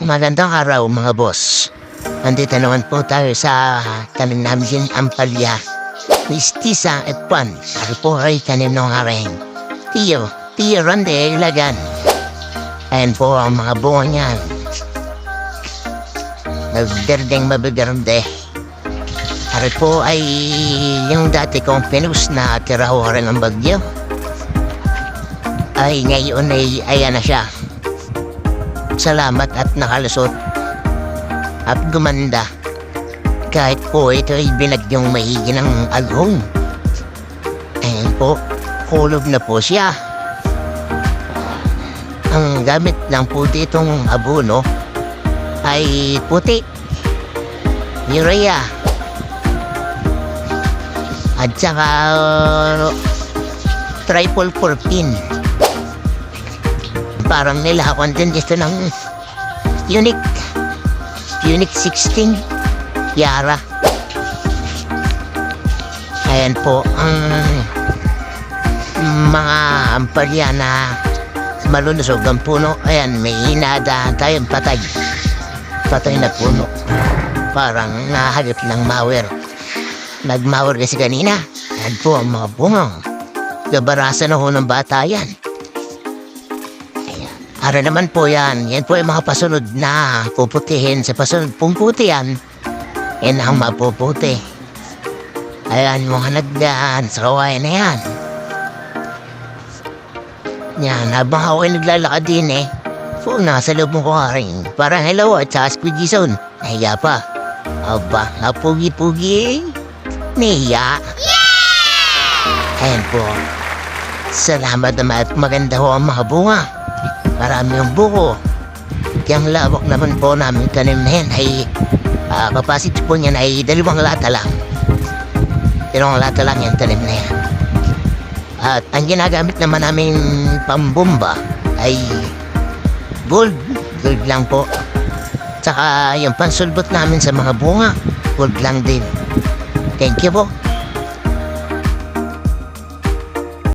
Magandang araw mga boss. Nandito naman po tayo sa tanim namin ampalya. Mistisa at pan. Ako po ay tanim ng hareng. Tiyo rande ilagan. Ayan po ang mga bunga niyan. Nagberdeng mabiberde. Ako po ay yung dati kong pinus na tirahuran ng bagyo. Ay ngayon ay ayan na siya. Salamat at nakalusot at gumanda. Kahit po ito ay binagyong mahigi ng alhong. Ayan po, kulog na po siya. Ang gamit lang po ditong abono ay puti, urea, at saka triple 14. Parang nilakon din dito ng Unique 16 Yara. Ayan po ang mga ampalya na malulusog ang puno. Ayan, may hinadaan tayong patay na puno. Parang nahalip ng mower. Nagmower kasi kanina. Ayan po ang mga bungang gabarasan na ho ng bata yan. Ara naman po yan. Yan po ay mga pasunod na puputihin. Sa pasunod pong puti yan, yan ang mapuputi. Ayan, mga nagdaan sa kawayan na yan. Yan, habang ako ay naglalakad din po, nasa loob mo ko rin. Parang hello at sa squidgy zone. Nahiya pa. Aba, napugi-pugi. Nahiya. Ayan po. Salamat naman at maganda ho ang mga bunga. Marami yung buko. Yung lawak naman po namin tanim na yan ay capacity po niyan ay 2 lata lang. 2 lata lang yung tanim na yan. At ang ginagamit naman namin pambomba ay gold lang po. Tsaka yung pansulbot namin sa mga bunga, gold lang din. Thank you po.